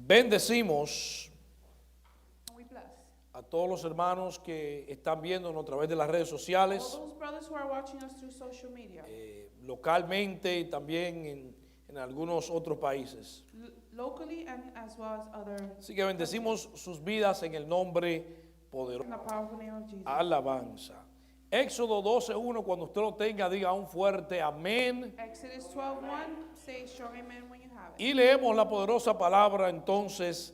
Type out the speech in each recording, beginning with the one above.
Bendecimos And we bless a todos los hermanos que están viéndonos a través de las redes all sociales, those brothers who are watching us through social media, localmente y también en algunos otros países. locally and as well as other. Así que bendecimos sus vidas en el nombre poderoso. In the powerful name of Jesus. Alabanza. Éxodo 12:1, cuando usted lo tenga, diga un fuerte amén. Exodus 12:1, say a strong amen when you have it. Y leemos la poderosa palabra entonces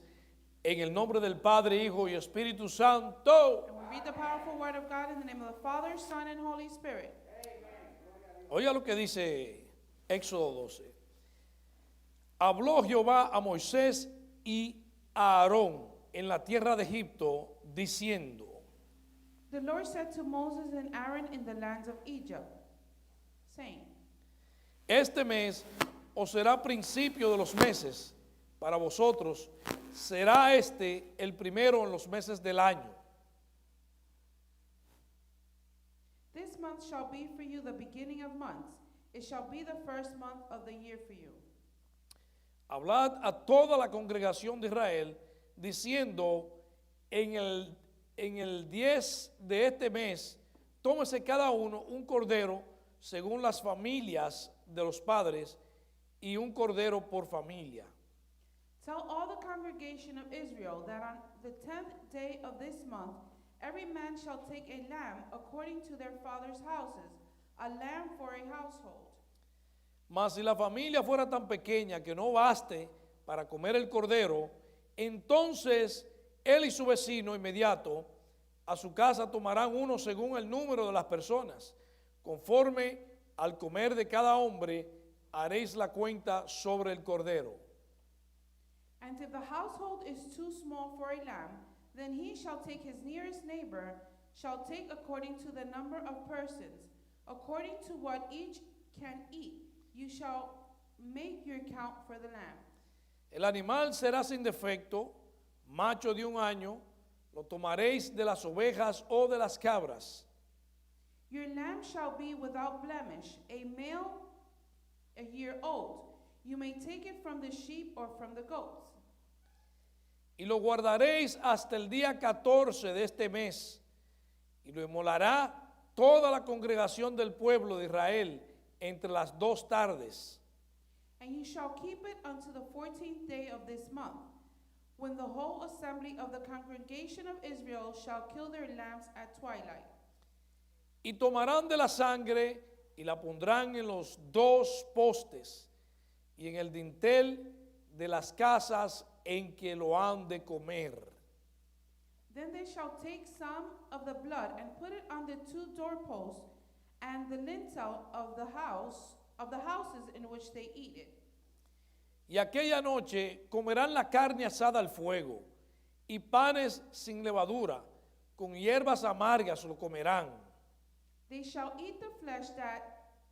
en el nombre del Padre, Hijo y Espíritu Santo. And we read the powerful word of God in the name of the Father, Son, and Holy Spirit. Oiga lo que dice Éxodo 12. Habló Jehová a Moisés y a Aarón en la tierra de Egipto, diciendo: The Lord said to Moses and Aaron in the lands of Egypt, saying, Este mes os será principio de los meses para vosotros, será este el primero en los meses del año. This month shall be for you the beginning of months. It shall be the first month of the year for you. Hablad a toda la congregación de Israel, diciendo: en el 10 de este mes, tómese cada uno un cordero según las familias de los padres, y un cordero por familia. Tell all the congregation of Israel that on the 10th day of this month, every man shall take a lamb according to their father's houses, a lamb for a household. Mas si la familia fuera tan pequeña que no baste para comer el cordero, entonces él y su vecino inmediato a su casa tomarán uno según el número de las personas. Conforme al comer de cada hombre, haréis la cuenta sobre el cordero. And if the household is too small for a lamb, then he shall take his nearest neighbor, shall take according to the number of persons, according to what each can eat. You shall make your count for the lamb. El animal será sin defecto, macho de un año, lo tomaréis de las ovejas o de las cabras. Your lamb shall be without blemish, a male a year old. You may take it from the sheep or from the goats. Y lo guardaréis hasta el día 14 de este mes, y lo inmolará toda la congregación del pueblo de Israel entre las 2 tardes. And you shall keep it unto the 14th day of this month, when the whole assembly of the congregation of Israel shall kill their lambs at twilight. Y tomarán de la sangre y la pondrán en los 2 postes y en el dintel de las casas en que lo han de comer. Then they shall take some of the blood and put it on the 2 doorposts and the lintel of the houses in which they eat it. Y aquella noche comerán la carne asada al fuego y panes sin levadura, con hierbas amargas lo comerán. They shall eat the flesh that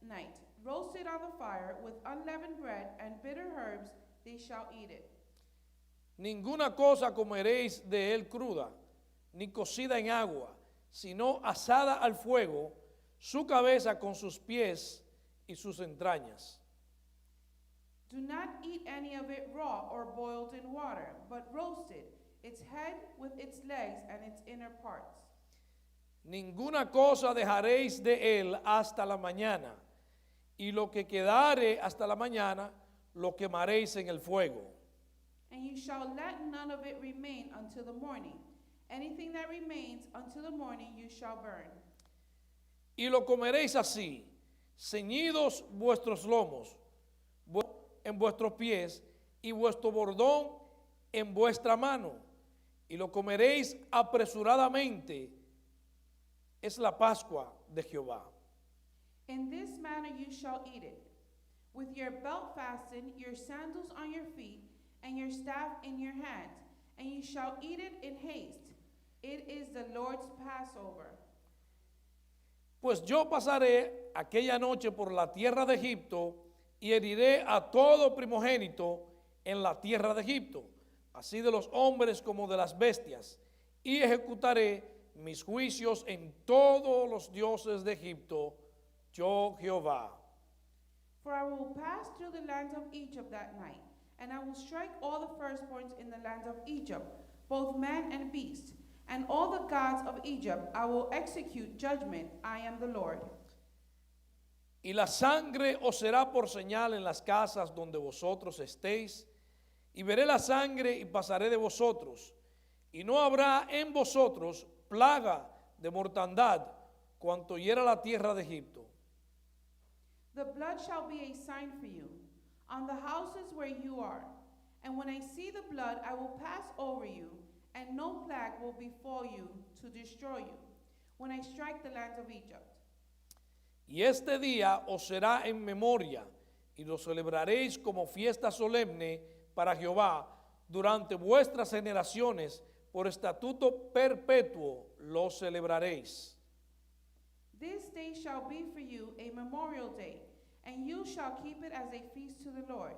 night, roasted on the fire with unleavened bread and bitter herbs, they shall eat it. Ninguna cosa comeréis de él cruda, ni cocida en agua, sino asada al fuego, su cabeza con sus pies y sus entrañas. Do not eat any of it raw or boiled in water, but roasted, its head with its legs and its inner parts. Ninguna cosa dejaréis de él hasta la mañana, y lo que quedare hasta la mañana lo quemaréis en el fuego. And you shall let none of it remain until the morning. Anything that remains until the morning you shall burn. Y lo comeréis así, ceñidos vuestros lomos en vuestros pies y vuestro bordón en vuestra mano, y lo comeréis apresuradamente. Es la Pascua de Jehová. In this manner you shall eat it, with your belt fastened, your sandals on your feet, and your staff in your hand, and you shall eat it in haste. It is the Lord's Passover. Pues yo pasaré aquella noche por la tierra de Egipto y heriré a todo primogénito en la tierra de Egipto, así de los hombres como de las bestias, y ejecutaré mis juicios en todos los dioses de Egipto, yo Jehová. For I will pass through the land of Egypt that night, And I will strike all the firstborns in the land of Egypt, both man and beast, and all the gods of Egypt I will execute judgment. I am the Lord. Y la sangre os será por señal en las casas donde vosotros estéis, y veré la sangre y pasaré de vosotros, y no habrá en vosotros plaga de mortandad cuanto hiera la tierra de Egipto. The blood shall be a sign for you on the houses where you are. And when I see the blood, I will pass over you, and no plague will befall you to destroy you, when I strike the land of Egypt. Y este día os será en memoria, y lo celebraréis como fiesta solemne para Jehová durante vuestras generaciones, por estatuto perpetuo lo celebraréis. This day shall be for you a memorial day, and you shall keep it as a feast to the Lord.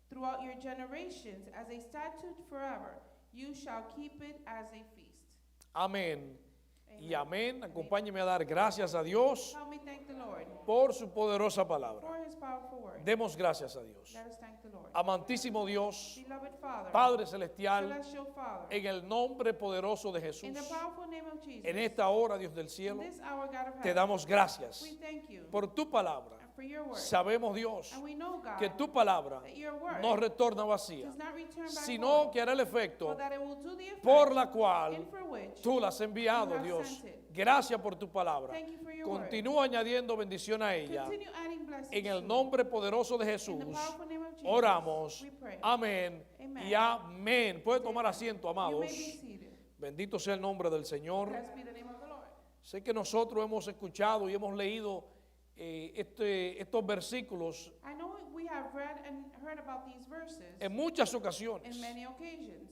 Throughout your generations, as a statute forever, you shall keep it as a feast. Amén. Y amén. Acompáñeme a dar gracias a Dios Help me thank the Lord por su poderosa palabra. for his powerful word. Demos gracias a Dios. Let us thank the Lord. Amantísimo Dios, Beloved Father, Padre Celestial, Celestial Father, en el nombre poderoso de in Jesús, the powerful name of Jesus, en esta hora, Dios del in cielo, this hour, God of te heaven, damos gracias we thank you por tu palabra. and for your word. Sabemos, Dios, And we know, God, que tu palabra that your word no retorna vacía, does not return back sino void, que hará el but efecto that it will do the effect por la cual and for which tú la has enviado, you have Dios. sent it. Gracias por tu palabra. Thank you for your word. Continúa añadiendo bendición a ella. Continue adding blessings En el to nombre poderoso de it. Jesús, In the powerful name of Jesus, oramos. we pray. Amén Amen. y amén. Puede tomar asiento, You amados. may be seated. Bendito sea el nombre del Señor. Blessed be the name of the Lord. Sé que nosotros hemos escuchado y hemos leído estos versículos I know we have read and heard about these verses en muchas ocasiones. in many occasions.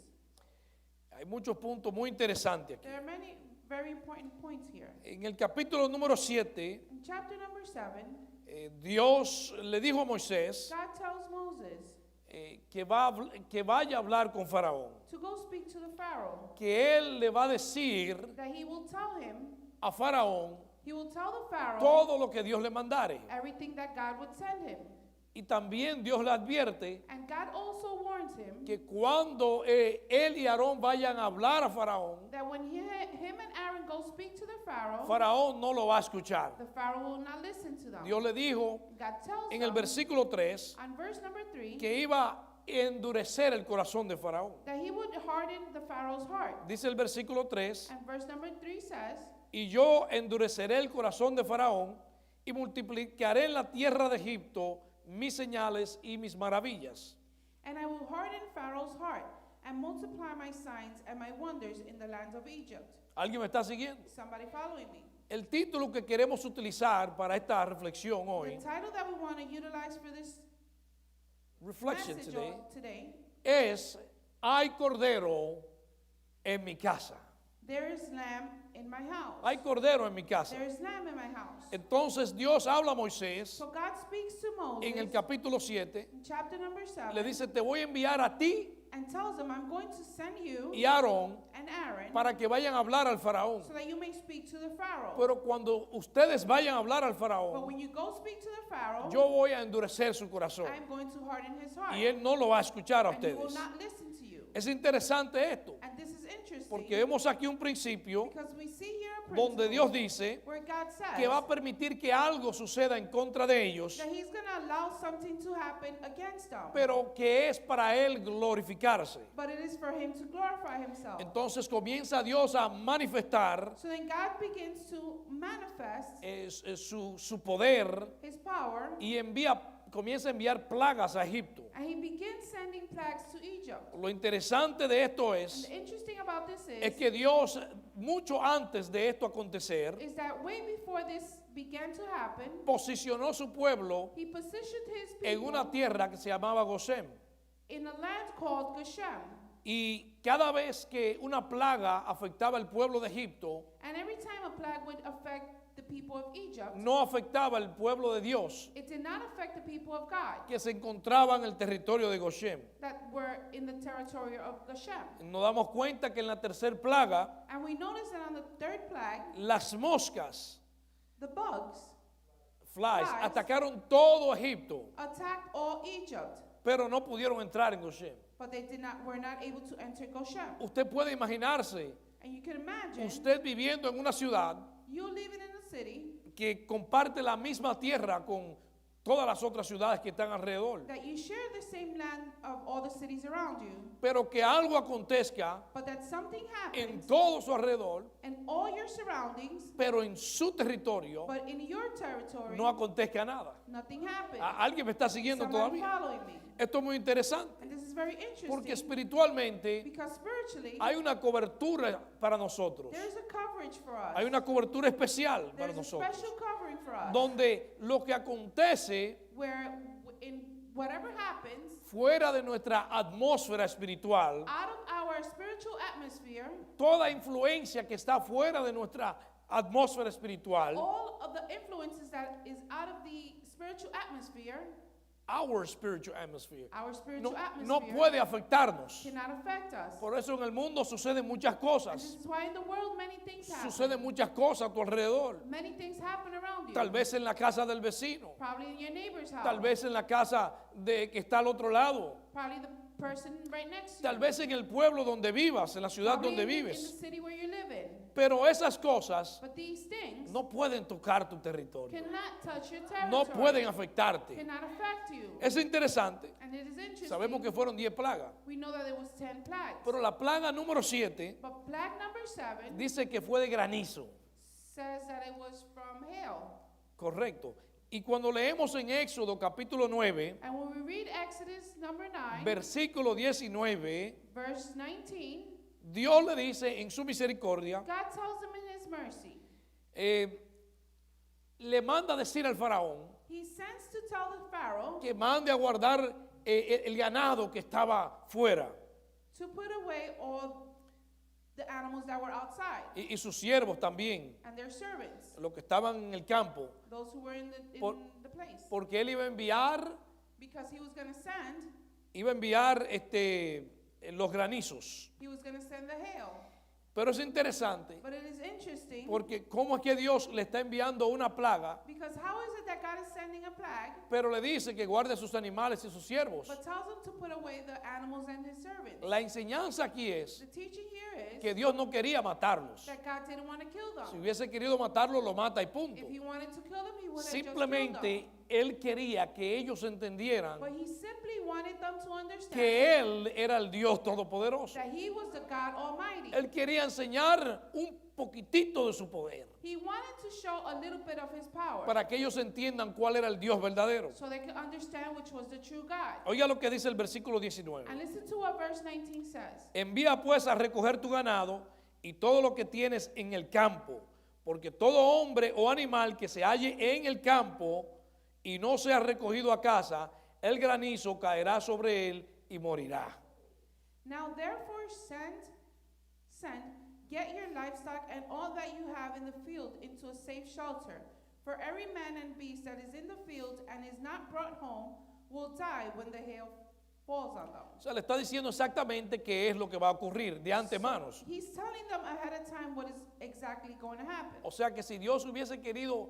Hay muchos puntos muy interesantes aquí. There are many very important points here. En el capítulo número 7, In chapter number 7, Dios le dijo a Moisés God tells Moses que vaya a hablar con Faraón, to go speak to the Pharaoh, que él le va a decir that he will tell him, a Faraón he will tell the Pharaoh todo lo que Dios le mandare. everything that God would send him. Y también Dios le advierte And God also warns him que cuando él y Aarón vayan a hablar a Faraón, that when him and Aaron go speak to the Pharaoh, Faraón no lo va a escuchar. the Pharaoh will not listen to them. Dios le dijo God tells en el them versículo 3 on verse number 3 que iba a endurecer el corazón de Faraón. that he would harden the Pharaoh's heart. Dice el versículo 3, And verse number 3 says, y yo endureceré el corazón de Faraón y multiplicaré en la tierra de Egipto mis señales y mis maravillas. and I will harden Pharaoh's heart and multiply my signs and my wonders in the land of Egypt. ¿Alguien me está siguiendo? Somebody following me? El título que queremos utilizar para esta reflexión The hoy, title that we want to utilize for this reflection message today, today, es hay cordero en mi casa. there is lamb in my house. Hay cordero en mi casa. There is lamb in my house. Entonces Dios habla a Moisés So God speaks to Moses en el capítulo 7, in chapter number 7 le dice, te voy a enviar a ti and tells him, I'm going to send you y a Aarón and Aaron para que vayan a hablar al faraón. so that you may speak to the Pharaoh. Pero cuando ustedes vayan a hablar al But faraón, when you go speak to the Pharaoh, yo voy a endurecer su corazón I'm going to harden his heart. y él no lo va a escuchar a And he will ustedes. not listen to you. Es interesante esto, And this is interesting porque vemos aquí un principio because we see here a donde principle Dios dice where God says que va a permitir que algo suceda en contra de ellos, that he's going to allow something to happen against them. pero que es para él glorificarse. But it is for him to glorify himself. Entonces comienza Dios a manifestar So then God begins to manifest su poder his power y comienza a enviar plagas a Egipto. and he begins sending plagues to Egypt. Lo interesante de esto And es the interesting about this es que Dios, mucho antes de esto acontecer, is that way before this began to happen, posicionó su pueblo he positioned his en people una tierra que se llamaba Gosén. in a land called Goshen. Y cada vez que una plaga afectaba al pueblo de Egipto, And every time a plague would affect the people of Egypt, no afectaba al pueblo de Dios it did not affect the people of God que se encontraba en el territorio de Gosén. that were in the territory of Goshen. Nos damos cuenta que en la tercera plaga, And we notice that on the third plague, las moscas, the bugs flies, Flies. atacaron todo Egipto. attacked all Egypt. pero no pudieron entrar en Goshen. but they were not able to enter Goshen. Usted puede imaginarse And you can imagine usted viviendo en una ciudad you living in a city que comparte la misma tierra con todas las otras ciudades que están alrededor, that you share the same land of all the cities around you, pero que algo acontezca but that something en happens todo su alrededor, in all your surroundings, pero en su territorio but in your territory, no acontezca nada. nothing happens. ¿Alguien me está siguiendo Somebody todavía? following me. Esto es muy interesante, And this is very interesting porque espiritualmente because spiritually, hay una cobertura para nosotros, there's a coverage for us. hay una cobertura especial para There's a nosotros, special covering for us donde lo que acontece where in whatever happens fuera de nuestra atmósfera espiritual, out of our spiritual atmosphere, toda influencia que está fuera de nuestra atmósfera espiritual, all of the influences that is out of the spiritual atmosphere, our spiritual atmosphere, our no, spiritual no atmosphere puede afectarnos. cannot affect us. Por eso en el mundo suceden muchas And cosas, this is why in the world many things happen. suceden muchas cosas a tu alrededor. Many things happen around you. Tal vez en la casa del vecino, Probably in your neighbor's house. tal vez en la casa de que está al otro lado, Probably the person right next to tal you. vez en el pueblo donde vivas, en la ciudad Probably donde in the vives. city where you live in. Pero esas cosas But these things no pueden tocar tu territorio, cannot touch your territory. no pueden afectarte. Cannot affect you. Es interesante, And it is interesting. sabemos que fueron 10 plagas, We know that there was 10 plagues. pero la plaga número 7 But plague number 7 dice que fue de granizo, says that it was from hail. correcto. Y cuando leemos en Éxodo capítulo 9, And when we read Exodus number 9, versículo 19, verse 19, Dios le dice en su misericordia, God tells him in his mercy, le manda decir al faraón he sends to tell the Pharaoh que mande a guardar el ganado que estaba fuera to put away all the animals that were outside y sus siervos también, and their servants, los que estaban en el campo, those who were in Por- the place. porque él iba a enviar Because he was going to send, los granizos. he was going to send the hail. Pero es interesante But it is interesting porque cómo es que Dios le está enviando una plaga, because how is it that God is sending a plague pero le dice que guarde sus animales y sus siervos. but tells him to put away the animals and his servants? La enseñanza aquí es The teaching here is que Dios no quería matarlos. that God didn't want to kill Si them. hubiese querido matarlos, lo mata y punto. If he wanted to kill them, he would have just killed Simplemente them. Él quería que ellos entendieran But he simply wanted them to understand que Él era el Dios Todopoderoso. that he was the God Almighty. Él quería enseñar un poquitito de su poder He wanted to show a little bit of his power para que ellos entiendan cuál era el Dios verdadero. so they could understand which was the true God. Oiga lo que dice el versículo 19. And listen to what verse 19 says. Envía pues a recoger tu ganado y todo lo que tienes en el campo, porque todo hombre o animal que se halle en el campo y no sea recogido a casa, el granizo caerá sobre él y morirá. Now therefore get your livestock and all that you have in the field into a safe shelter. For every man and beast that is in the field and is not brought home will die when the hail falls on them. O sea, le está diciendo exactamente qué es lo que va a ocurrir de antemano. So he's telling them ahead of time what is exactly going to happen. O sea, que si Dios hubiese querido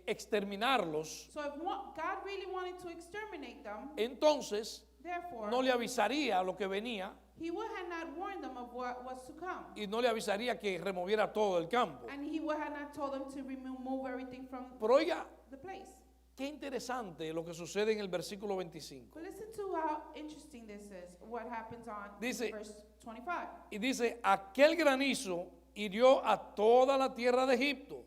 exterminarlos, So if God really wanted to exterminate them, entonces therefore, no le avisaría lo que venía he would have not warned them of what was to come. y no le avisaría que removiera todo el campo. And he would have not told them to remove everything from Pero oiga, the place. qué interesante lo que sucede en el versículo 25. But listen to how interesting this is, what happens on Dice- verse 25. Y dice, aquel granizo hirió a toda la tierra de Egipto,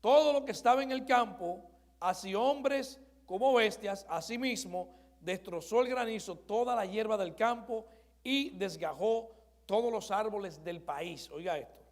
todo lo que estaba en el campo, así hombres como bestias, asimismo destrozó el granizo toda la hierba del campo y desgajó todos los árboles del país. Oiga esto.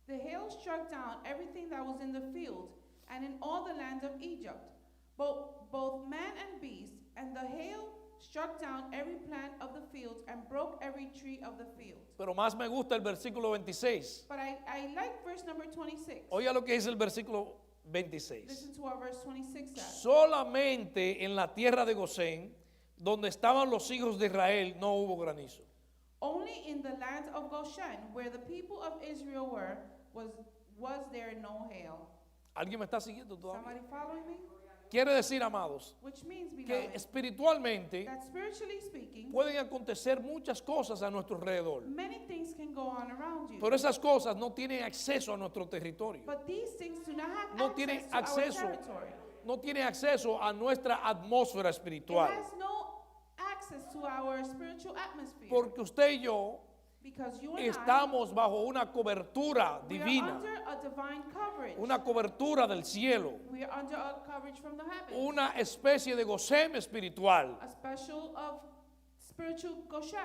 The hail struck down everything that was in the field and in all the land of Egypt, both man and beast, and the hail struck down every plant of the field and broke every tree of the field. Pero más me gusta el versículo 26. But I like verse number 26. Oiga lo que dice el versículo 26. Listen to what verse 26 says. Solamente en la tierra de Gosén, donde estaban los hijos de Israel, no hubo granizo. Only in the land of Goshen, where the people of Israel were, was there no hail. ¿Alguien me está siguiendo todavía? Somebody following me? Quiere decir, amados, which means, que beloved, espiritualmente that spiritually speaking, pueden acontecer muchas cosas a nuestro alrededor. many things can go on around you. Pero esas cosas no tienen acceso a nuestro territorio. But these things do not have No tienen access to our acceso. territory. No tienen acceso a nuestra atmósfera It espiritual. has no access to our spiritual atmosphere. Porque usted y yo Because you and estamos bajo una cobertura we are divina, under a divine coverage. una cobertura del cielo, We are under a coverage from the heavens. una especie de gosem espiritual. A special of spiritual Goshen.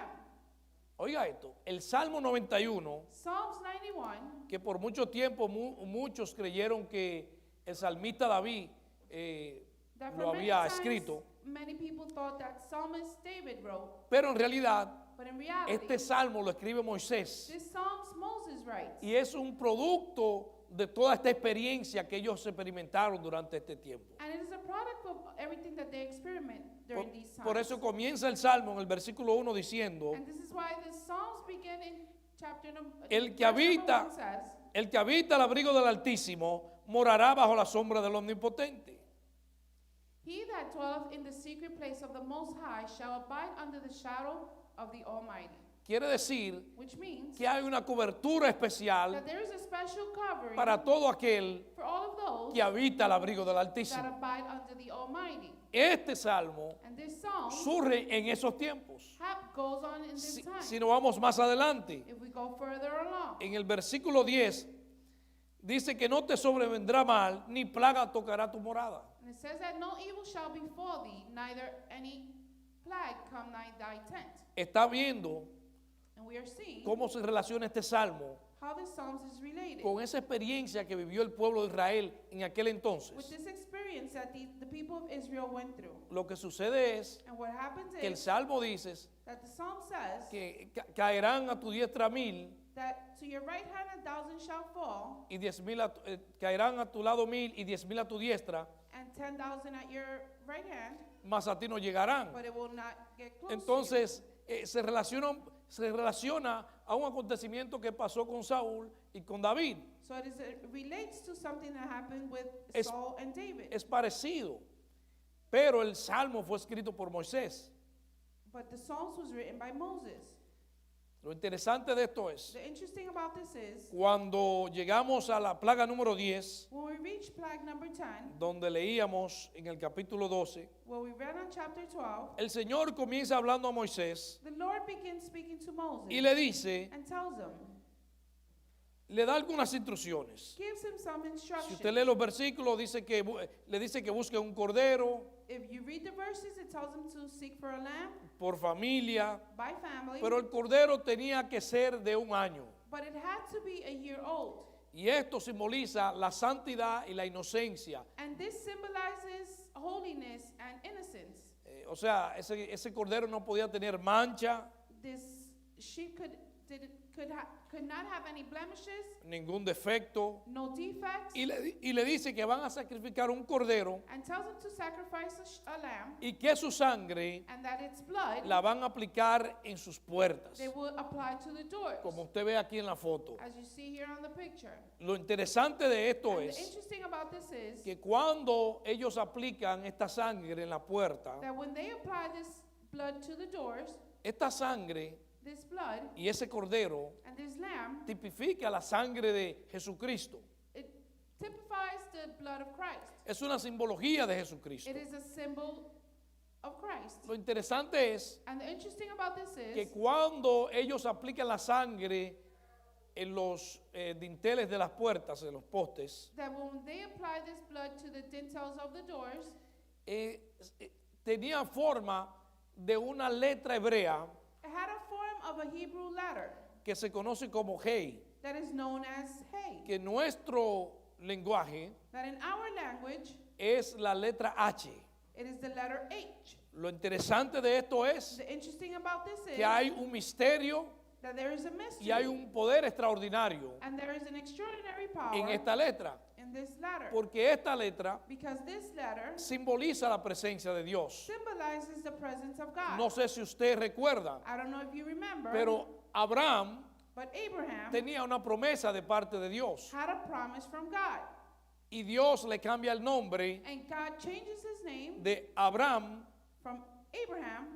Oiga esto, el Salmo 91, Psalms 91, que por mucho tiempo muchos creyeron que el salmista David that lo for many había times, escrito, many people thought that psalmist David wrote, pero en realidad but in reality, este salmo lo escribe Moisés this Psalms Moses writes. y es un producto de toda esta experiencia que ellos experimentaron durante este tiempo. And it is a product of everything that they experiment during these times. Por eso comienza el salmo en el versículo 1 diciendo, And this is why the Psalms begin in chapter El que verse habita- number 1 says, el que habita el abrigo del Altísimo morará bajo la sombra del Omnipotente. He that dwelleth in the secret place of the Most High shall abide under the shadow of the Almighty. Quiere decir Which means que hay una cobertura especial that there is a special covering para todo aquel for all of those que habita el abrigo del that Altísimo. abide under the Almighty. Este salmo And this psalm surge en esos tiempos. goes on in this time. Si nos vamos más adelante, If we go further along, en el versículo 10, dice que no te sobrevendrá mal, ni plaga tocará tu morada. and it says that no evil shall befall thee, neither any plague come nigh thy tent. Está viendo And we are seeing cómo se relaciona este salmo how this psalms is related con esa experiencia que vivió el pueblo de Israel en aquel with entonces. this experience that the people of Israel went through. Lo que sucede es And what happens que el is salmo dice that the psalm says que caerán a tu diestra 1,000 that to your right hand 1,000 shall fall, y 10,000 caerán a tu lado 1,000 y 10,000 a tu diestra, and 10,000 at your right hand, mas a ti no llegarán. but it will not get close to you. Entonces se relaciona a un acontecimiento que pasó con Saúl y con David. So it relates to something that happened with Es- Saul and David. Es parecido, pero el salmo fue escrito por Moisés. But the Psalms was written by Moses. Lo interesante de esto es, The interesting about this is, cuando llegamos a la plaga número 10, when we reach plague number 10, donde leíamos en el capítulo 12, where we read on chapter 12, el Señor comienza hablando a Moisés the Lord begins speaking to Moses y le dice, and tells him, le da algunas instrucciones. gives him some Si instructions. usted lee los versículos, le dice que busque un cordero If you read the verses, it tells him to seek for a lamb por familia, by family, pero el cordero tenía que ser de 1 año. but it had to be a year old. Y esto simboliza la santidad y la inocencia. And this symbolizes holiness and innocence. O sea, ese cordero no podía tener mancha, This sheep could not have any blemishes, ningún defecto. no defects, Y le dice que van a sacrificar un cordero and tells him to sacrifice a lamb, y que su sangre and that its blood la van a aplicar en sus puertas, they will apply to the doors, como usted ve aquí en la foto. as you see here on the picture. Lo interesante de esto And the es interesting about this is que cuando ellos aplican esta sangre en la puerta, that when they apply this blood to the doors, esta sangre this blood y ese cordero and this lamb, tipifica la sangre de Jesucristo. it typifies the blood of Christ. Es una simbología de Jesucristo. It is a symbol of Christ. Lo interesante es And the interesting about this que is cuando ellos aplican la sangre en los dinteles de las puertas, en los postes, that when they apply this blood to the dintels of the doors, tenía forma de una letra hebrea it had a form of a Hebrew letter que se conoce como Hei, that is known as Hey. que nuestro lenguaje That in our language, es la letra H. it is the letter H. Lo interesante de esto es The interesting about this is que hay un misterio that there is a y mystery hay un poder extraordinario and there is an extraordinary power en esta letra, in this letter. porque esta letra Because this letter simboliza la presencia de Dios. symbolizes the presence of God. No sé si usted recuerda, I don't know if you remember, pero Abraham but Abraham tenía una promesa de parte de Dios. had a promise from God. y Dios le cambia el nombre and God changes his name de Abraham from Abraham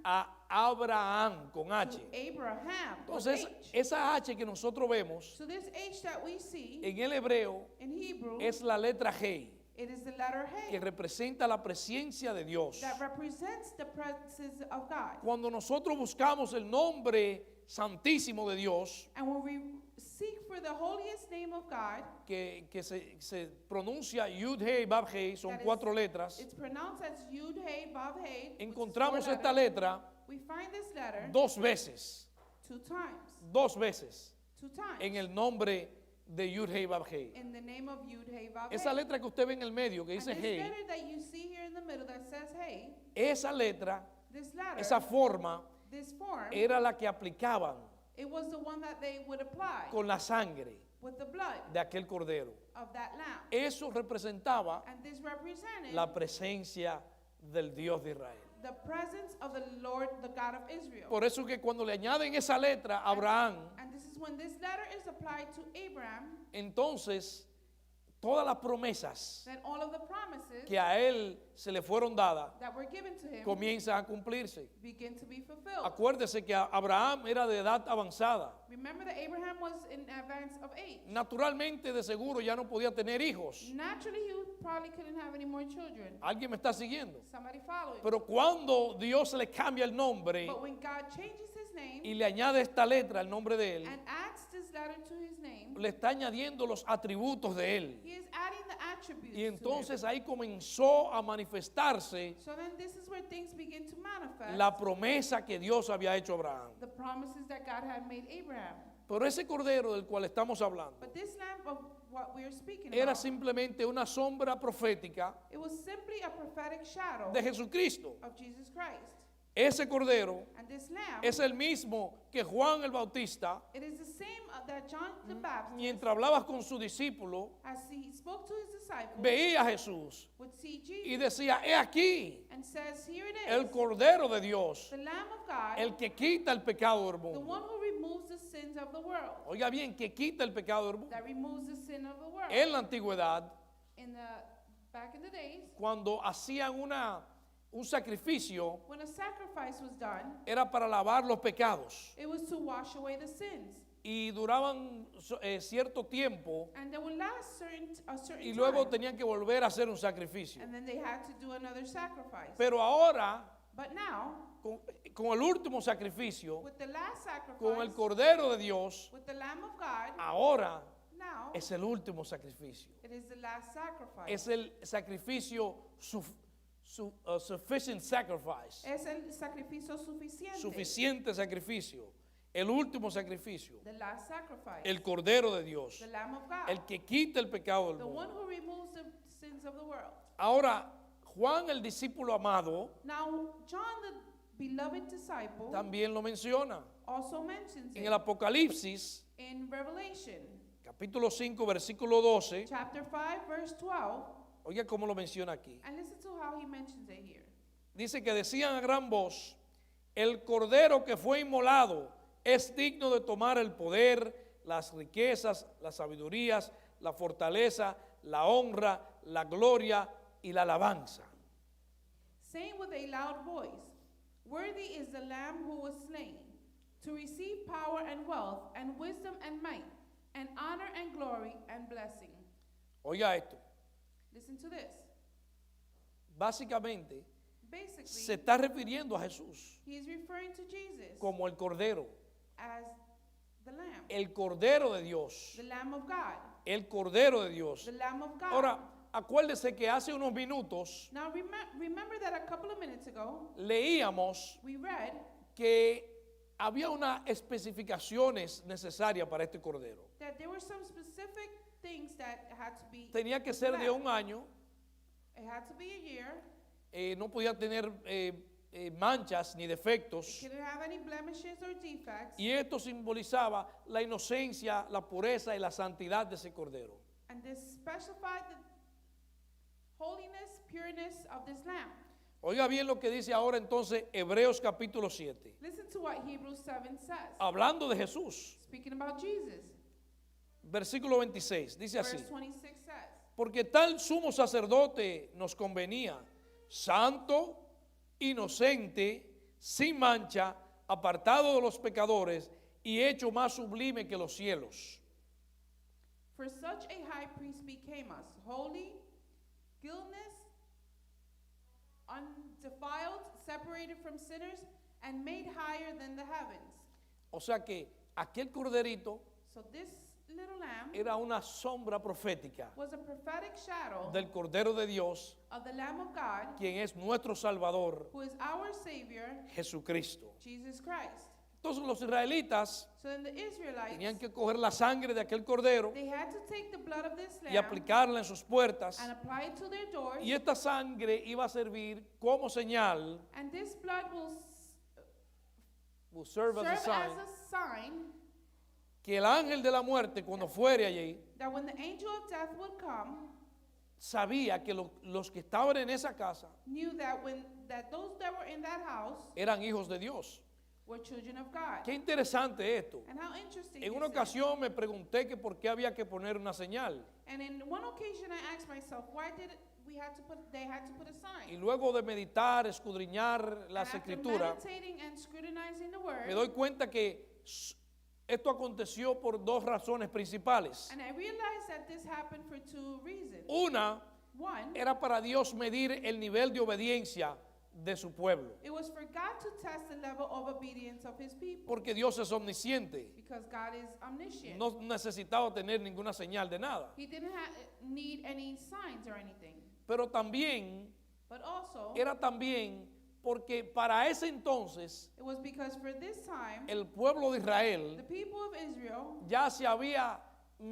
a Abraham con H. to Abraham. with Entonces, H. esa H que nosotros vemos So this H that we see en el hebreo in Hebrew, es la letra G, it is the letter que He representa la presencia de Dios. that represents the presence of God. Cuando nosotros buscamos el nombre santísimo de Dios, And when we seek for the holiest name of God, que se pronuncia Yud Hei Vav Hei, son That is- 4 letras, it's pronounced as Yud Hey Vav Hey. which is 4 encontramos esta letters. letra We find this letter 2 veces, 2 times. 2 veces 2 times. en el nombre de Yud Hei Vav Hei. In the name of Yud Hey Vav Esa Hey. letra que usted ve en el medio, que And dice this Hei, letter that you see here in the middle that says Hey, esa letra, this letter, esa forma, this form, era la que aplicaban it was the one that they would apply con la sangre with the blood de aquel cordero. of that lamb. Eso representaba And this represented la presencia del Dios de Israel. the presence of the Lord, the God of Israel. Por eso que cuando le añaden esa letra a Abraham, And this is when this letter is applied to Abraham, entonces todas las promesas that all of the promises que a él se le fueron dadas that were given to him comienzan a cumplirse. begin to be fulfilled. Acuérdese que Abraham era de edad avanzada. Remember that Abraham was in advance of age. Naturalmente, de seguro, ya no podía tener hijos. Naturally, he probably couldn't have any more children. ¿Alguien me está siguiendo? Somebody following. Pero cuando Dios le cambia el nombre But when God changes his name y le añade esta letra al nombre de él, and adds this letter to his name, le está añadiendo los atributos de él. he is adding the attributes Y to him. entonces ahí comenzó a manifestarse So then this is where things begin to manifest. la promesa que Dios había hecho a Abraham. The promises that God had made Abraham. Pero ese cordero del cual estamos hablando But this lamp of what we are speaking era about, simplemente una sombra profética it was simply a prophetic shadow de Jesucristo. of Jesus Christ. Ese cordero And this lamp, es el mismo que Juan el Bautista, it is the same that John the Baptist, mientras hablaba con su discípulo, as he spoke to his disciples, veía a Jesús would see y Jesus decía, he aquí and says, here it is, el cordero de Dios, the Lamb of God, el que quita el pecado del the mundo. one who removes the sins of the world, Oiga bien, que quita el pecado del mundo. that removes the sin of the world. En la antigüedad, Back in the days, cuando hacían un sacrificio, when a sacrifice was done, era para lavar los pecados. it was to wash away the sins. Y duraban cierto tiempo And they would last a certain y luego time, tenían que volver a hacer un sacrificio. and then they had to do another sacrifice. Pero ahora, But now, con el último sacrificio, with the last con el sacrifice, Cordero de Dios, with the Lamb of God, ahora now es el último sacrificio. it is the last sacrifice. Es el sacrificio sufficient sacrifice. Es el sacrificio Suficiente sacrificio. El último sacrificio. The last sacrifice. El Cordero de Dios. The Lamb of God. El que quita el pecado del The one mundo. who removes the sins of the world. Ahora, Juan el discípulo amado Now, John, the beloved disciple, también lo menciona. also mentions En it el Apocalipsis, in Revelation, capítulo 5, versículo 12. chapter 5, verse 12. Oiga cómo lo menciona aquí. And listen to how he mentions it here. Dice que decían a gran voz, el Cordero que fue inmolado es digno de tomar el poder, las riquezas, las sabidurías, la fortaleza, la honra, la gloria y la alabanza. Saying with a loud voice, worthy is the Lamb who was slain, to receive power and wealth, and wisdom and might, and honor and glory and blessing. Oiga esto, Listen to this. básicamente Basically, se está refiriendo a Jesús he is referring to Jesus como el Cordero, as the Lamb, el Cordero de Dios, the Lamb of God, el Cordero de Dios. the Lamb of God. Ahora, acuérdese que hace unos minutos Now remember that a couple of minutes ago, leíamos we read que había unas especificaciones necesarias para este Cordero. that there were some specific things that had to be, Tenía que ser de un año, it had to be a year, no podía tener manchas ni defectos. it couldn't have any blemishes or defects, Y esto simbolizaba la inocencia, la pureza y la santidad de ese Cordero. and this specified the holiness, pureness of this Lamb. Oiga bien lo que dice ahora entonces Hebreos capítulo 7. Listen to what Hebrews 7 says, Hablando de Jesús, speaking about Jesus. Versículo 26, dice así. Verse 26 says, Porque tal sumo sacerdote nos convenía, santo, inocente, sin mancha, apartado de los pecadores y hecho más sublime que los cielos. for such a high priest became us, holy, guiltless, undefiled, separated from sinners, and made higher than the heavens. O sea que aquel corderito So this little lamb era una sombra profética was a prophetic shadow del Cordero de Dios, of the Lamb of God, quien es nuestro Salvador, who is our Savior, Jesucristo. Jesus Christ. Entonces los israelitas So then the Israelites, tenían que coger la sangre de aquel cordero they had to take the blood of this y lamb aplicarla en sus puertas, and apply it to their doors, y esta sangre iba a servir como señal, and this blood will will serve serve as a sign, as a sign que el ángel de la muerte cuando fuere allí that when the angel of death would come, sabía que los que estaban en esa casa knew that those that were in that house eran hijos de Dios. were children of God. Qué interesante esto. And how interesting En is una it? ocasión me pregunté que por qué había que poner una señal. And in one occasion I asked myself, why did they had to put a Y sign? luego de meditar, escudriñar And las after escrituras, meditating and scrutinizing the me word, doy cuenta que esto aconteció por dos razones principales. and I realized that this happened for two reasons. Una One, era para Dios medir el nivel de obediencia de su pueblo, it was for God to test the level of obedience of his people, porque Dios es omnisciente. because God is omniscient. No necesitaba tener ninguna señal de nada. He didn't need any signs or anything. Pero también But also, era también porque para ese entonces it was because for this time, el pueblo de Israel the people of Israel, ya se había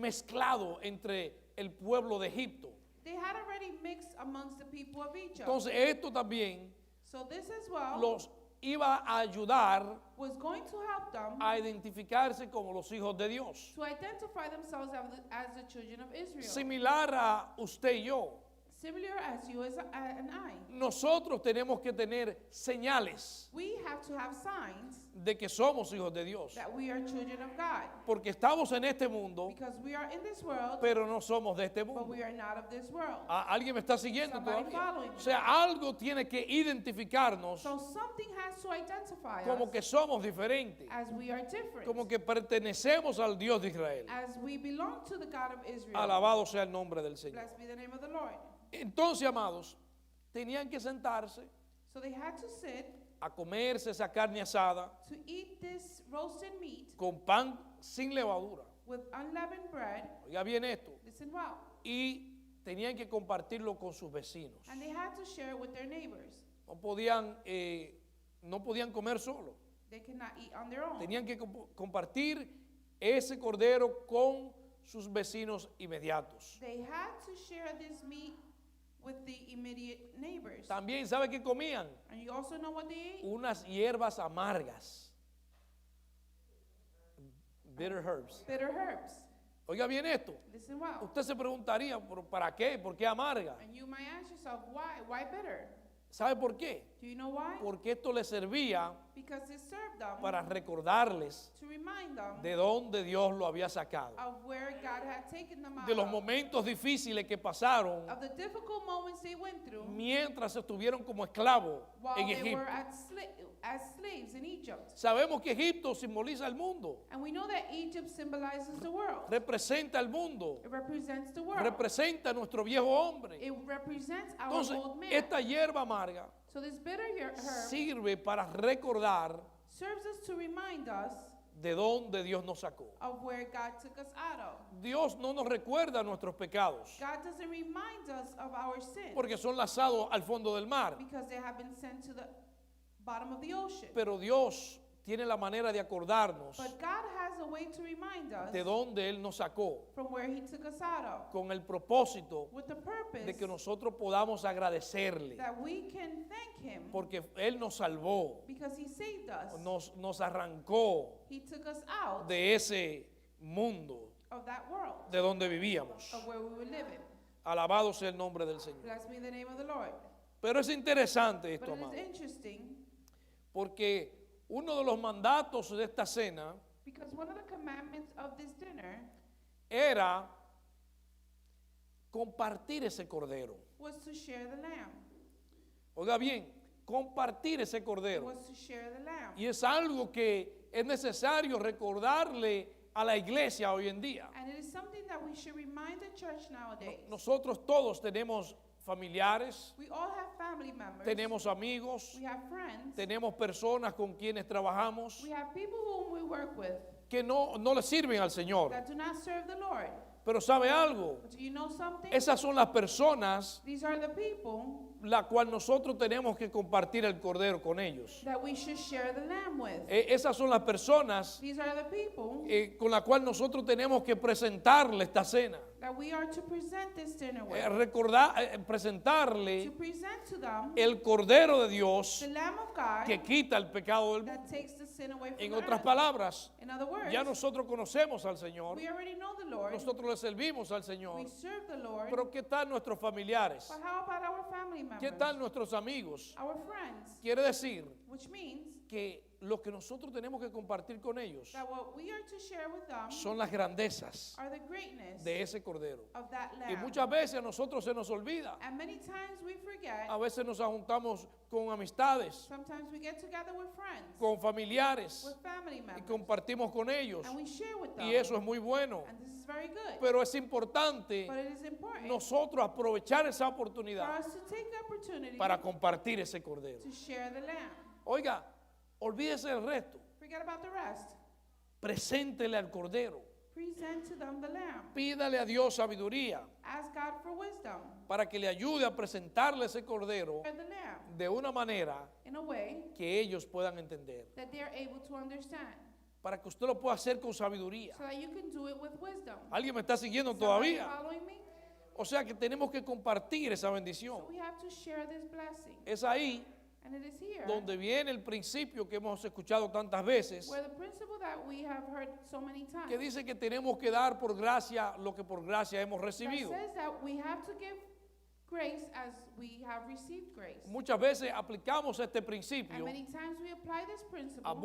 mezclado entre el pueblo de Egipto. they had already mixed amongst the people of Egypt. Entonces esto también So this as well los iba a ayudar was going to help them a identificarse como los hijos de Dios. to identify themselves as the children of Israel. Similar a usted y yo. Similar as you and I. Nosotros tenemos que tener señales We have to have signs de que somos hijos de Dios. that we are children of God. Porque estamos en este mundo, Because we are in this world, pero no somos de este but mundo. we are not of this world. ¿Alguien me está siguiendo Somebody todavía? following me. O sea, algo tiene que identificarnos So something has to identify como us que somos diferentes, as we are different. como que pertenecemos al Dios de Israel. As we belong to the God of Israel. Alabado sea el nombre del Señor. Blessed be the name of the Lord. Entonces, amados, tenían que sentarse So they had to sit a comerse esa carne asada to eat this roasted meat con pan sin levadura. with unleavened bread. Oiga bien esto. Listen well. Y tenían que compartirlo con sus vecinos. And they had to share it with their neighbors. No podían comer solo. They could not eat on their own. Tenían que compartir ese cordero con sus vecinos inmediatos. They had to share this meat with the immediate neighbors. También, ¿sabe qué comían? And you also know what they ate? Unas hierbas amargas. Bitter herbs. Bitter herbs. Oiga bien esto. Listen well. Usted se preguntaría, ¿pero para qué? ¿Por qué amarga? And you might ask yourself, why? Why bitter? ¿Sabe por qué? Do you know why? Porque esto les servía Because it served them para recordarles to remind them de dónde Dios lo había sacado. of where God had taken them out De los of. momentos difíciles que pasaron Of the difficult moments they went through mientras estuvieron como esclavos while en they Egipto. were as slaves in Egypt. Sabemos que Egipto simboliza el mundo, And we know that Egypt symbolizes the world. representa el mundo, It represents the world. representa a nuestro viejo hombre. It represents our Entonces, old man. esta hierba amarga So this bitter herb sirve para recordar serves us to remind us de dónde Dios nos sacó. of where God took us out of. Dios no nos recuerda nuestros pecados, God doesn't remind us of our sins porque son lanzados al fondo del mar. because they have been sent to the bottom of the ocean. Pero Dios tiene la manera de acordarnos But God has a way to remind us de dónde Él nos sacó, from where He took us out of, con el propósito with the purpose de que nosotros podamos agradecerle, that we can thank Him porque Él nos salvó, because He saved us. nos arrancó He took us out de ese mundo of that world, de donde vivíamos. of where we were living. Alabado sea el nombre del Señor. Blessed be the name of the Lord. Pero es interesante esto, But it amado, is interesting porque uno de los mandatos de esta cena because one of the commandments of this dinner era compartir ese cordero. was to share the lamb. Oiga bien, compartir ese cordero. Was to share the lamb. Y es algo que es necesario recordarle a la iglesia hoy en día. And it is something that we should remind the church nowadays. Nosotros todos tenemos familiares, We all have family members. tenemos amigos, We have friends. tenemos personas con quienes trabajamos We have people whom we work with que no le sirven al Señor. that do not serve the Lord. Pero ¿sabe algo? But do you know something? Esas son las personas These are the people la cual nosotros tenemos que compartir el cordero con ellos. that we should share the lamb with. Esas son las personas These are the people con las cuales nosotros tenemos que presentarle esta cena. that we are to present this dinner with. Presentarle To present to them el cordero de Dios the Lamb of God que quita el pecado del mundo. that takes the sin away from En the otras earth. palabras, In other words, ya nosotros conocemos al Señor, we already know the Lord. nosotros le servimos al Señor, We serve the Lord. pero ¿qué tal nuestros familiares? But how about our family members? ¿Qué tal nuestros amigos? Our friends. Quiere decir Which means que lo que nosotros tenemos que compartir con ellos that what we are to share with them son las grandezas are the greatness de ese cordero. of that Y lamb. muchas veces a nosotros se nos olvida. And many times we forget. A veces nos juntamos con amistades, Sometimes we get together with friends, con familiares with family y members, compartimos con ellos. and we share with them. Y eso es muy bueno. And this is very good. Pero es importante But it is important nosotros aprovechar esa for oportunidad us to take the opportunity para compartir ese cordero. to share the lamb. Oiga, olvídese del resto. Forget about the rest. Preséntele al cordero. Present to them the lamb. Pídale a Dios sabiduría Ask God for wisdom. para que le ayude a presentarle ese cordero Share the lamb de una manera in a way que ellos puedan entender. that they are able to understand, Para que usted lo pueda hacer con sabiduría. so that you can do it with wisdom. ¿Alguien me está siguiendo Somebody todavía? following me? O sea que tenemos que compartir esa bendición. So we have to share this blessing. Es ahí And it is here donde viene el principio que hemos escuchado tantas veces, where the principle that we have heard so many times que dice que tenemos que dar por gracia lo que por gracia hemos that recibido. says that we have to give grace as we have received grace. Muchas veces aplicamos este And principio many times we apply this principle a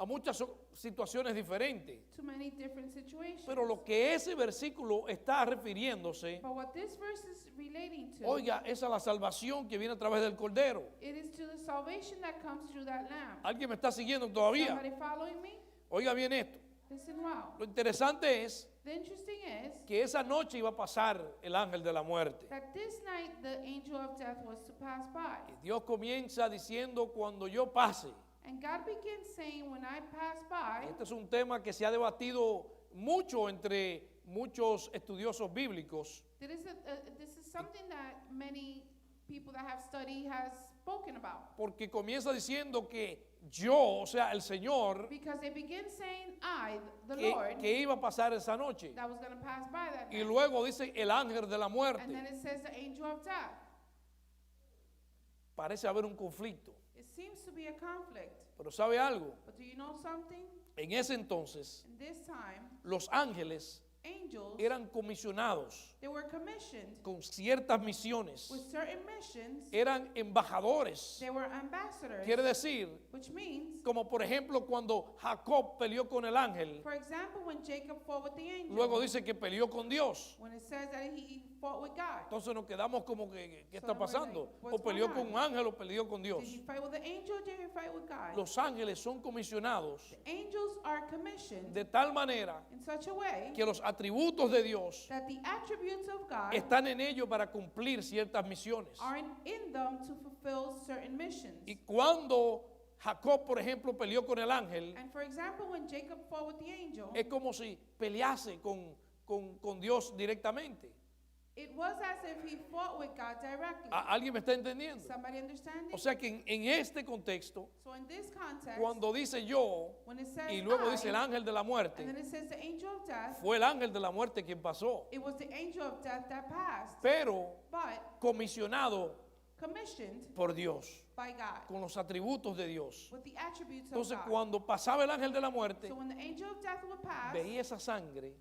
muchas situaciones diferentes. to many different situations. Pero lo que ese versículo está refiriéndose, But what this verse is relating to, oiga, es a la salvación que viene a través del cordero. it is to the salvation that comes through that lamb. ¿Alguien me está siguiendo todavía? Somebody following me? Oiga bien esto. Listen well. Lo interesante es The interesting is que esa noche iba a pasar el ángel de la muerte. that this night the angel of death was to pass by. Y Dios comienza diciendo, cuando yo pase. And God begins saying, when I pass by, Este es un tema que se ha debatido mucho entre muchos estudiosos bíblicos. this is something that many people that have studied has spoken about. Porque comienza diciendo que yo, o sea, el Señor, Because they begin saying, I, the que, Lord, que iba a pasar esa noche. that was going to pass by that Y night. luego dice el ángel de la And then muerte. it says the angel of death. Parece haber un conflicto. It seems to be a conflict. Pero ¿sabe algo? But do you know something? En ese entonces, In this time, los ángeles angels, eran comisionados they were commissioned con ciertas misiones. with certain missions. Eran embajadores. They were ambassadors, Quiere decir, which means, como por ejemplo cuando Jacob peleó con el ángel, for example, when Jacob fought with the angel, luego dice que peleó con Dios. when it says that he fought with God. Entonces nos quedamos como que, ¿qué So está we're like, pasando? what's O peleó going con on? un ángel o peleó con Dios. Did he fight with the angel or did he fight with God? Los ángeles son comisionados Angels are commissioned de tal manera in such a way que los atributos de Dios that the attributes of God están en ellos para cumplir ciertas misiones. are in them to fulfill certain missions. Y cuando Jacob, por ejemplo, peleó con el ángel, And for example, when Jacob fought with the angel, es como si pelease con Dios directamente. it was as if he fought with God directly. ¿Alguien me está entendiendo? Somebody understanding? O sea que en este contexto, So in this context, cuando dice yo when it says y luego I, dice el ángel de la and muerte, then it says the angel of death, fue el ángel de la muerte quien pasó, it was the angel of death that passed, pero but comisionado commissioned por Dios, by God, con los atributos de Dios. with the attributes of Entonces God. cuando pasaba el ángel de la muerte, So when the angel of death would pass, veía esa sangre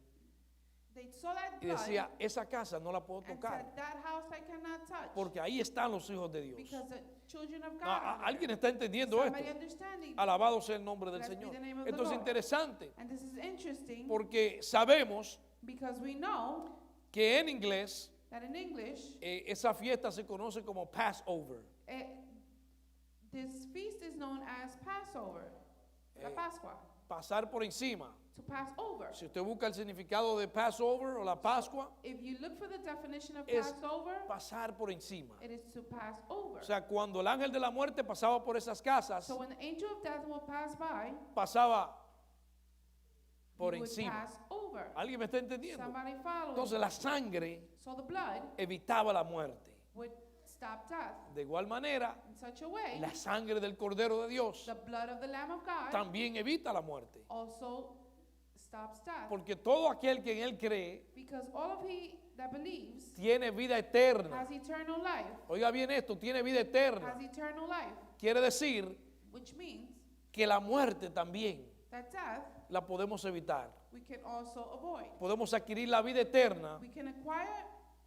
They saw that y blood decía, esa casa no la puedo and tocar said, that house I cannot touch porque ahí están los hijos de Dios. because the children of God Ah, are ¿alguien there. está entendiendo Somebody esto? understanding. Alabado sea el nombre del Blessed be Señor. the name of the Esto es Lord. interesante And this is interesting porque sabemos because we know que en inglés that in English, esa fiesta se conoce como Passover. this feast is known as Passover, la Pascua, Pasar por encima. to pass over. Si usted busca el significado de Passover o la Pascua, If you look for the definition of es Passover, pasar por encima. it is to pass over. O sea, cuando el ángel de la muerte pasaba por esas casas, So when the angel of death will pass by, pasaba por he would encima. pass over. ¿Alguien me está entendiendo? Somebody following. Entonces la sangre So the blood evitaba la muerte. would stop death. De igual manera, In such a way, la sangre del Cordero de Dios the blood of the Lamb of God también evita la muerte. also stops death. Porque todo aquel que en él cree Because all of he that believes tiene vida eterna. has eternal life. Oiga bien esto, tiene vida eterna. Has eternal life. Quiere decir Which means que la muerte también that death la podemos evitar. we can also avoid. Podemos adquirir la vida eterna We can acquire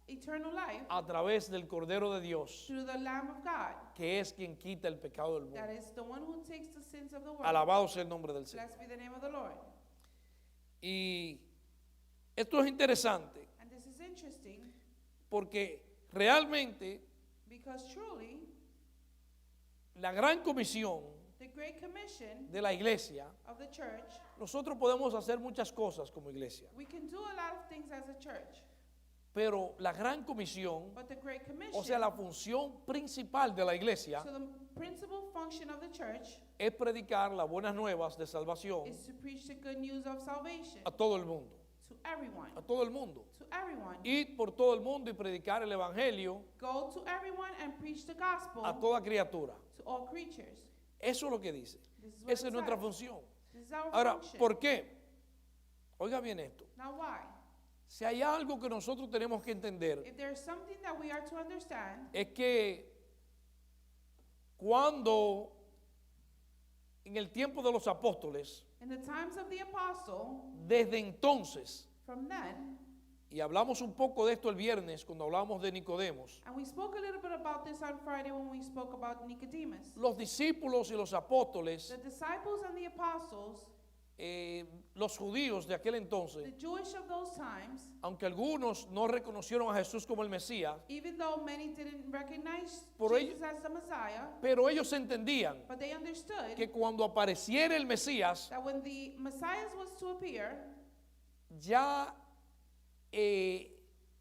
eternal life a través del Cordero de Dios, through the Lamb of God. que es quien quita el pecado del That mundo. is the one who takes the sins of the world. Alabado sea el nombre del Señor. Blessed be the name of the Lord. Y esto es interesante And this is interesting porque realmente because truly la gran comisión the Great Commission de la iglesia, of the church, nosotros podemos hacer muchas cosas como iglesia, we can do a lot of things as a church, pero la gran comisión, but the Great Commission, o sea, la función principal de la iglesia so the principal function of the church es predicar las buenas nuevas de salvación is to preach the good news of salvation a todo el mundo, to everyone. a todo el mundo. To everyone. Ir por todo el mundo y predicar el evangelio Go to everyone and preach the gospel a toda criatura. to all creatures. Eso es lo que dice. This is what Esa it es nuestra says. función. This is our Ahora, function. ¿por qué? Oiga bien esto. Now why? Si hay algo que nosotros tenemos que entender, If there's something that we are to understand, es que cuando en el tiempo de los apóstoles, in the times of the apostle, desde entonces, from then, y hablamos un poco de esto el viernes cuando hablamos de Nicodemos, and we spoke a little bit about this on Friday when we spoke about Nicodemus. los discípulos y los apóstoles, The disciples and the apostles, los judíos de aquel the entonces, Jewish of those times, aunque algunos no reconocieron a Jesús como el Mesías, even though many didn't recognize Por Jesus as the Messiah, pero ellos entendían but they understood que cuando apareciera el Mesías, that when the Messiah was to appear, ya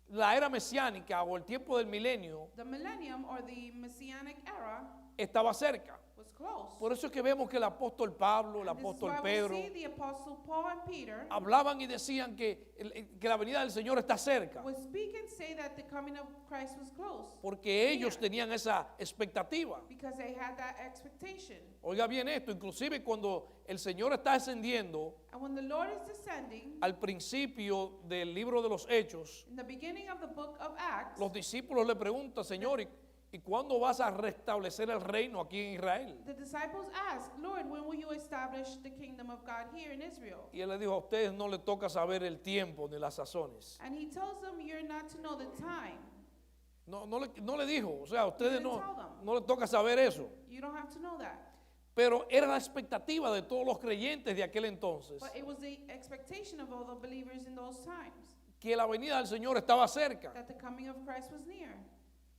la era mesiánica o el tiempo del milenio the millennium or the messianic era estaba cerca. was close. Por eso es que vemos que el apóstol Pablo, el And this is apóstol why Pedro, we see the apostle Paul and Peter hablaban y decían que la venida del Señor está cerca, would speak and say that the coming of Christ was close porque ellos tenían esa expectativa. because they had that expectation. Oiga bien esto, inclusive cuando el Señor está ascendiendo, And when the Lord is descending, al principio del libro de los Hechos, in the beginning of the book of Acts, los discípulos le preguntan, Señor, ¿y cuándo vas a restablecer el reino aquí en Israel? the disciples asked, Lord, when will you establish the kingdom of God here in Israel? Y él le dijo, a ustedes no les toca saber el tiempo ni las sazones. And he tells them, you're not to know the time. No le dijo, o sea, a ustedes didn't tell them. no les toca saber eso. You don't have to know that. Pero era la expectativa de todos los creyentes de aquel entonces, But it was the expectation of all the believers in those times que la venida del Señor estaba cerca. that the coming of Christ was near.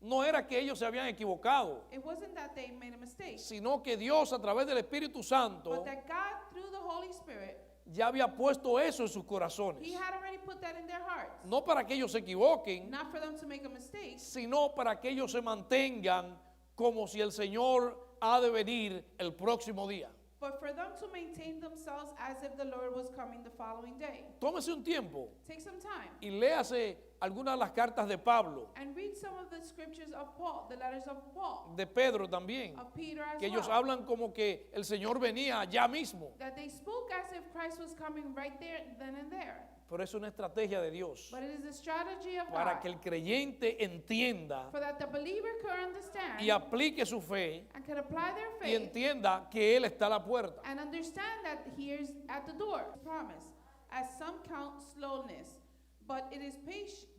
No era que ellos se habían equivocado, It wasn't that they made a mistake, sino que Dios a través del Espíritu Santo but that God, through the Holy Spirit, ya había puesto eso en sus corazones. He had already put that in their hearts. No para que ellos se equivoquen, Not for them to make a mistake, sino para que ellos se mantengan como si el Señor ha de venir el próximo día. but for them to maintain themselves as if the Lord was coming the following day. Tómese un tiempo Take some time y léase algunas de las cartas de Pablo, and read some of the scriptures of Paul, the letters of Paul, de Pedro también, of Peter as que ellos well. hablan como que el Señor venía ya mismo. That they spoke as if Christ was coming right there, then and there. Pero es una estrategia de Dios But it is the strategy of para God que el creyente entienda for that the believer could understand y aplique su fe and could apply their y faith entienda que Él está a la puerta. and understand that He is at the door. Promise. As some count slowness,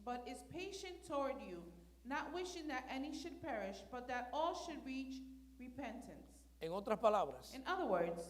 but is patient toward you, not wishing that any should perish, but that all should reach repentance. En otras palabras, In other words,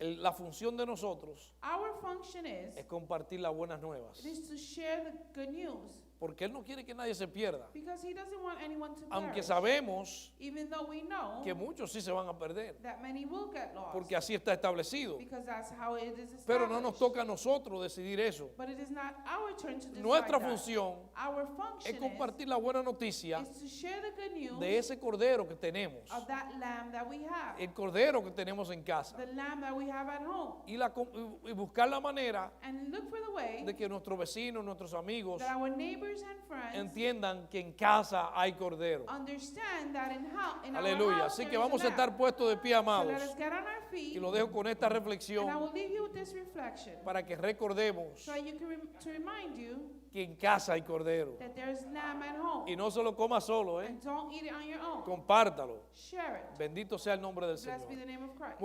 la función de nosotros our function es compartir las buenas nuevas. it is to share the good news, Porque Él no quiere que nadie se pierda. because he doesn't want anyone to Aunque perish. sabemos Even though we know que muchos sí se van a perder. that many will get lost, Porque así está establecido. because that's how it is Pero no nos established. toca a nosotros decidir eso. But it is not our turn to decide Nuestra that. función Our es function compartir la buena noticia is to share the good news de ese cordero que tenemos. of that lamb that we have, El cordero que tenemos en casa. the lamb that we have at home, Y buscar la manera and look for the way de que nuestros vecinos, nuestros amigos that our neighbors and friends entiendan que en casa hay cordero. understand that in our Aleluya. house Así there que is a vamos a lamb. estar puestos de pie, So amados. let us get on our feet, Y lo dejo con esta and I reflexión will leave you with this reflection, para que recordemos so you can to remind you que en casa hay cordero. that there is lamb at home, Y no se lo coma solo, and don't eat it on your own. compártalo. Share it. Bendito sea el nombre del Blessed be Señor. the name of Christ.